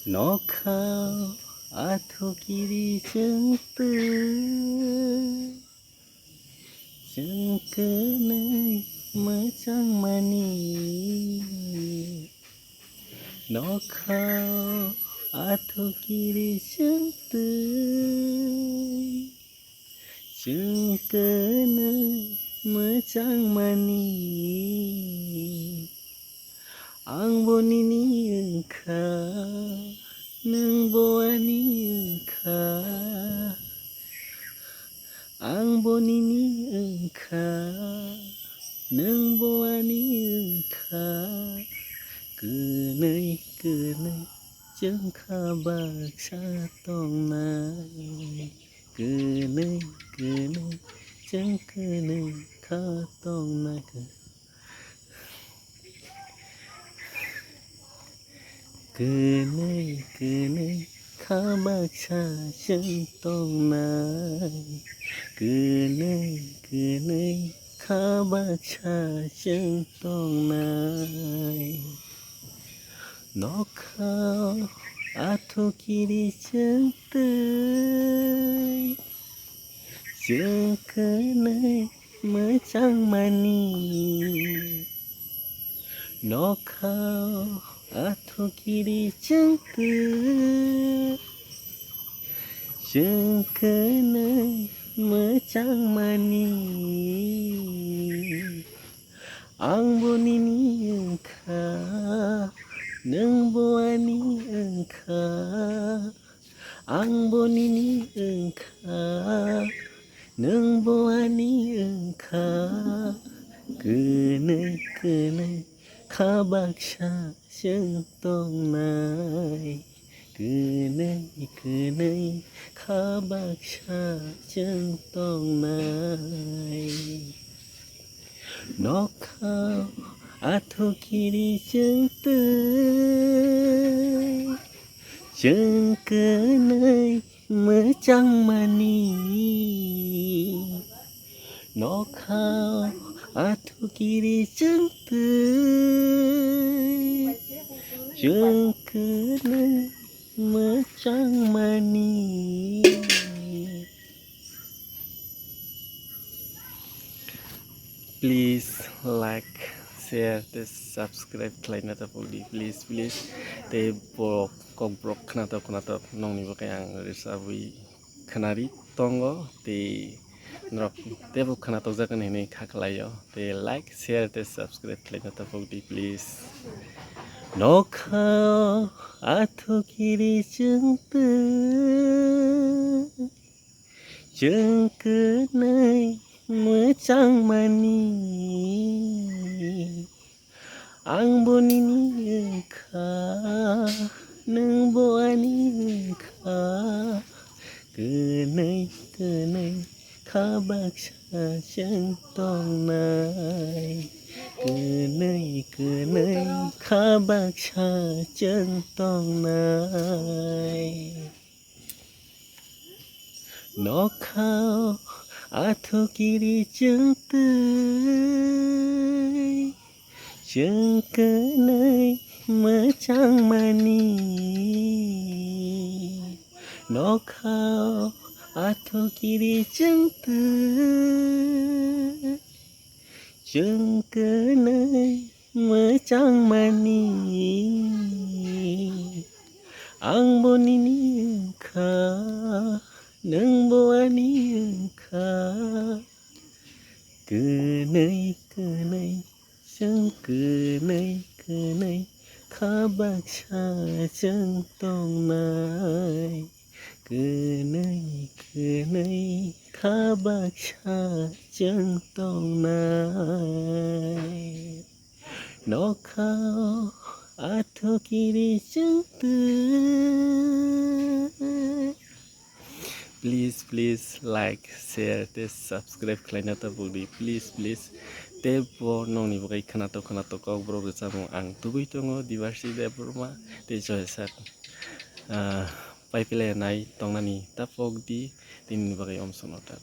नखाव आथुकिरिजों जोंखौनै मोजां मानि नखाव आथुकिरिजों जोंखौनै मोजां मानि आं बनिनि ओंखा नों बवानि ओंखा आं बनिनि ओंखा नों बवानि ओंखा गोनै गोनै जोंखा बाक्सा दंनाय गोनै गोनै जोंखोनै खा दंनाय गोनै गोनै खा बाक्साजों दंनाय गोनै गोनै खा बाक्साजों दंनाय नखाव आथुकिरिजों जोंखौनै मोजां मानि नखाव आथुकिरिजों जोंखौनै मोजां मानि आं बनिनि ओंखा नों बवानि ओंखा आं बनिनि ओंखा नों बवानि ओंखा गोनै गोनै खा बाक्साजों दंनाय गोनै गोनै खा बाक्साजों दंनाय नखाव आथुकिरिजों जोंखौनै मोजां मानि नखाव आथुकिरिजों जोंखौनै मोजां मानि Please like, share, this subscribe खालायना थाफौदि please ते borok kok brok खोनाथाव नंनि बागै आं रोजाबै खोनारि दङ ते नरक तेबो खोनाथाव जागोन होननानै खाख्लायो ते like, share, this subscribe खालायना थाफौदि please नखाव आथुकिरिजों जोंखौनै मोजां मानि आं बनिनि ओंखा नों बवानि ओंखा गोनै गोनै खा बाक्साजों दंनाय गोनै गोनै खा बाक्साजों दंनाय नखाव आथुकिरिजों जोंखौनै मोजां मानि नखाव आथुकिरिजों जोंखौनै मोजां मानि आं बनिनि ओंखा नों बवानि ओंखा गोनै गोनै जों गोनै गोनै खा बाक्साजों दंनाय गोनै गोनै खा बाक्साजों दंनाय नखाव आथुकिरिजों Please like, share, this subscribe खालायना थाफौदि please ते बर नंनि बागै खोनाथाव कक ब्रक रोजाबो आं दुबै दङ दिबारसि देब्रमा ते जयसार पाइपेलायनाय दंनानि ताफौदि दिननि बागै अमसनता